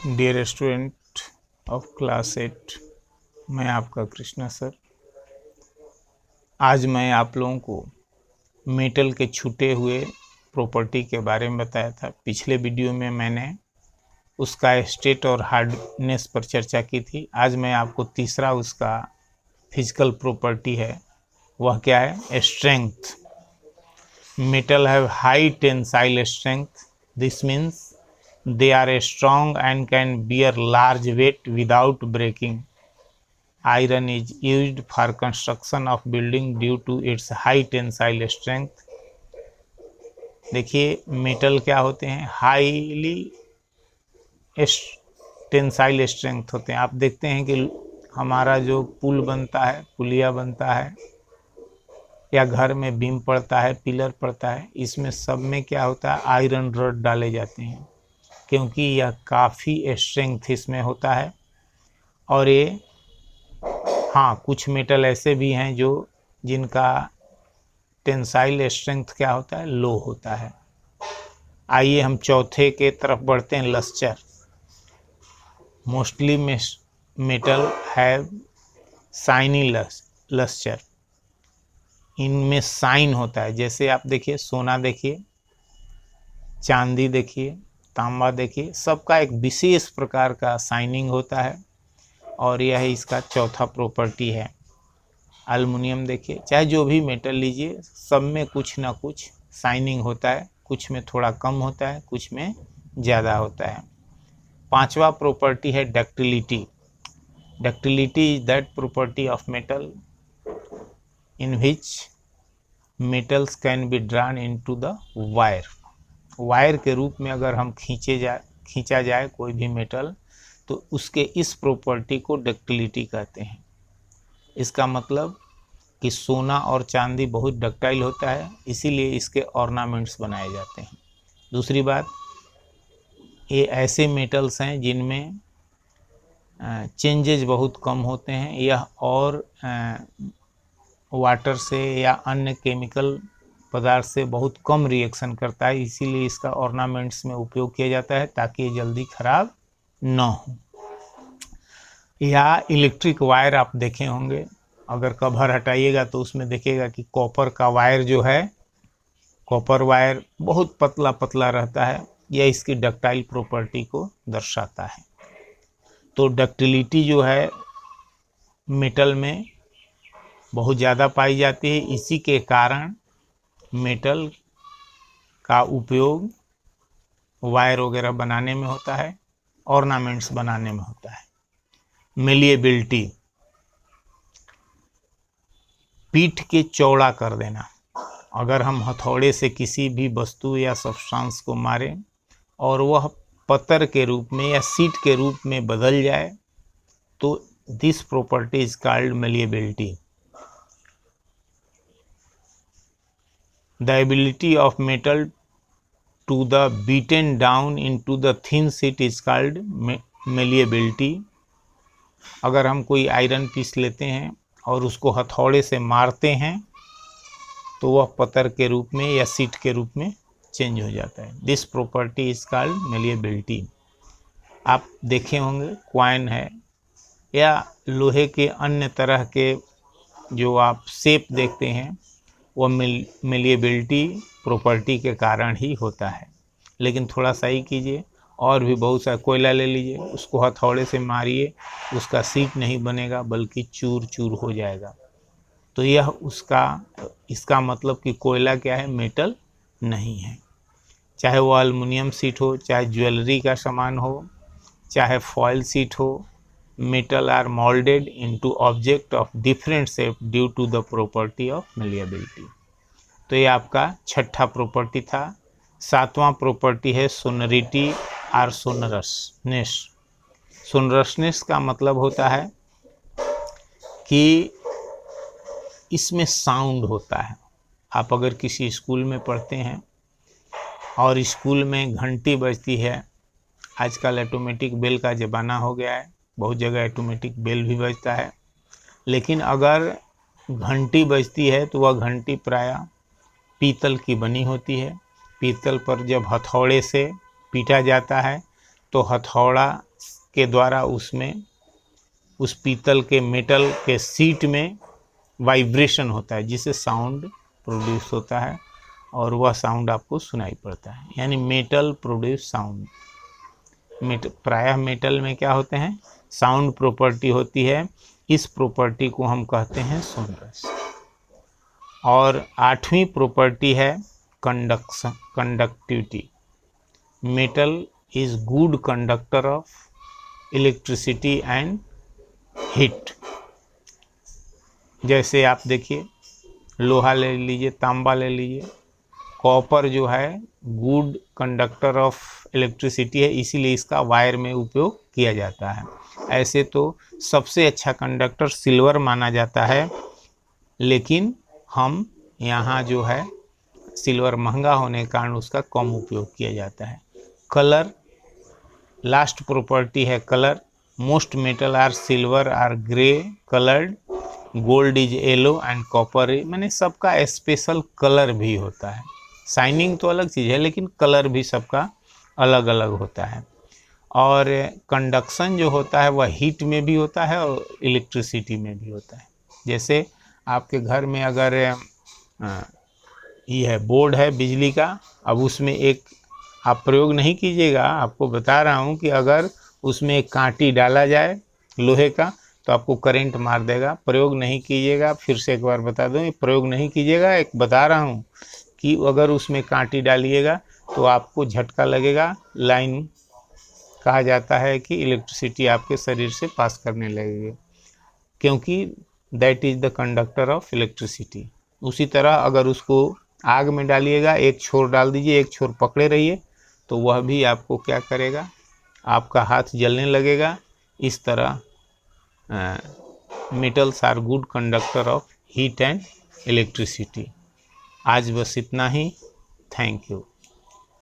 Dear student of class 8, मैं आपका Krishna sir. आज मैं आप लोगों को मेटल के छूटे हुए प्रॉपर्टी के बारे में बताया था। पिछले वीडियो में मैंने उसका स्टेट और हार्डनेस पर चर्चा की थी। आज मैं आपको तीसरा उसका फिजिकल प्रॉपर्टी है, वह क्या है? Strength. Metal have high tensile strength. This means they are strong and can bear large weight without breaking. Iron is used for construction of building due to its high tensile strength. देखिए metal क्या होते हैं? Highly tensile strength होते हैं। आप देखते हैं कि हमारा जो पुल बनता है, पुलिया बनता है, या घर में बीम पड़ता है, पिलर पड़ता है, इसमें सब में क्या होता है? आयरन रॉड डाले जाते हैं, क्योंकि यह काफ़ी स्ट्रेंथ इसमें होता है। और ये हाँ, कुछ मेटल ऐसे भी हैं जो जिनका टेंसाइल स्ट्रेंथ क्या होता है? लो होता है। आइए हम चौथे के तरफ बढ़ते हैं, lustre. Mostly metal have shiny lustre. इनमें साइन होता है। जैसे आप देखिए, सोना देखिए, चांदी देखिए, तांबा देखिए, सबका एक विशेष प्रकार का शाइनिंग होता है, और यह इसका चौथा प्रॉपर्टी है। एल्युमिनियम देखिए, चाहे जो भी मेटल लीजिए, सब में कुछ ना कुछ शाइनिंग होता है। कुछ में थोड़ा कम होता है, कुछ में ज़्यादा होता है। पांचवा प्रॉपर्टी है ductility. Ductility is that property of metal in which metals can be drawn into the wire. Wire के रूप में अगर हम खींचा जाए कोई भी मेटल, तो उसके इस प्रॉपर्टी को डक्टिलिटी कहते हैं। इसका मतलब कि सोना और चांदी बहुत डक्टाइल होता है, इसीलिए इसके ऑर्नामेंट्स बनाए जाते हैं। दूसरी बात, ये ऐसे मेटल्स हैं जिनमें चेंजेज बहुत कम होते हैं, यह और वाटर से या अन्य केमिकल पदार्थ से बहुत कम रिएक्शन करता है, इसीलिए इसका ऑर्नामेंट्स में उपयोग किया जाता है, ताकि ये जल्दी खराब न हो। या इलेक्ट्रिक वायर आप देखे होंगे, अगर कवर हटाइएगा तो उसमें देखिएगा कि कॉपर का वायर जो है, कॉपर वायर बहुत पतला पतला रहता है। यह इसकी डक्टाइल प्रॉपर्टी को दर्शाता है। तो डक्टिलिटी जो है मेटल में बहुत ज़्यादा पाई जाती है। इसी के कारण मेटल का उपयोग वायर वगैरह बनाने में होता है, ऑर्नामेंट्स बनाने में होता है। मेलिएबिलिटी, पीठ के चौड़ा कर देना। अगर हम हथौड़े से किसी भी वस्तु या सब्सटेंस को मारें और वह पत्थर के रूप में या सीट के रूप में बदल जाए, तो this property is called malleability. The ability of metal to the beaten down into the thin sheet is called malleability. अगर हम कोई आयरन पीस लेते हैं और उसको हथौड़े से मारते हैं, तो वह पत्थर के रूप में या सीट के रूप में चेंज हो जाता है। This property is called malleability. आप देखे होंगे क्वाइन है या लोहे के अन्य तरह के जो आप शेप देखते हैं, वह मेलिएबिलिटी प्रॉपर्टी के कारण ही होता है। लेकिन थोड़ा सा ही कीजिए, और भी बहुत सा, कोयला ले लीजिए, उसको हथौड़े से मारिए, उसका सीट नहीं बनेगा बल्कि चूर चूर हो जाएगा। तो यह इसका मतलब कि कोयला क्या है? मेटल नहीं है। चाहे वो एल्युमिनियम सीट हो, चाहे ज्वेलरी का सामान हो, चाहे फॉयल सीट हो, metal are molded into object of different shape due to the property of malleability. तो ये आपका छठा प्रॉपर्टी था। सातवां प्रॉपर्टी है सोनरिटी और सोनरसनेस। सोनरसनेस का मतलब होता है कि इसमें साउंड होता है। आप अगर किसी स्कूल में पढ़ते हैं और स्कूल में घंटी बजती है, आजकल ऑटोमेटिक बेल का ज़माना हो गया है, बहुत जगह ऑटोमेटिक बेल भी बजता है, लेकिन अगर घंटी बजती है तो वह घंटी प्रायः पीतल की बनी होती है। पीतल पर जब हथौड़े से पीटा जाता है तो हथौड़ा के द्वारा उसमें उस पीतल के मेटल के सीट में वाइब्रेशन होता है, जिससे साउंड प्रोड्यूस होता है और वह साउंड आपको सुनाई पड़ता है, यानी मेटल प्रोड्यूस साउंड। प्रायः मेटल में क्या होते हैं, साउंड प्रॉपर्टी होती है, इस प्रॉपर्टी को हम कहते हैं सोनरस। और 8वीं प्रॉपर्टी है conductivity. Metal is good conductor of electricity and heat. जैसे आप देखिए, लोहा ले लीजिए, तांबा ले लीजिए, कॉपर जो है गुड कंडक्टर ऑफ इलेक्ट्रिसिटी है, इसीलिए इसका वायर में उपयोग किया जाता है। ऐसे तो सबसे अच्छा कंडक्टर सिल्वर माना जाता है, लेकिन हम यहाँ जो है सिल्वर महंगा होने के कारण उसका कम उपयोग किया जाता है। कलर, लास्ट प्रॉपर्टी है colour. Most metal are silver or grey coloured, gold is yellow and copper, मैंने सबका स्पेशल कलर भी होता है। शाइनिंग तो अलग चीज़ है, लेकिन कलर भी सबका अलग अलग होता है। और कंडक्शन जो होता है वह हीट में भी होता है और इलेक्ट्रिसिटी में भी होता है। जैसे आपके घर में अगर ये है बोर्ड है बिजली का, अब उसमें एक आप प्रयोग नहीं कीजिएगा, आपको बता रहा हूँ कि अगर उसमें एक कांटी डाला जाए लोहे का तो आपको करंट मार देगा। प्रयोग नहीं कीजिएगा, फिर से एक बार बता दूँ, प्रयोग नहीं कीजिएगा, एक बता रहा हूँ कि अगर उसमें कांटी डालिएगा तो आपको झटका लगेगा, लाइन कहा जाता है कि इलेक्ट्रिसिटी आपके शरीर से पास करने लगेगी, क्योंकि that is the conductor of electricity. उसी तरह अगर उसको आग में डालिएगा, एक छोर डाल दीजिए, एक छोर पकड़े रहिए, तो वह भी आपको क्या करेगा, आपका हाथ जलने लगेगा। इस तरह metals are good conductor of heat and electricity. आज बस इतना ही। Thank you.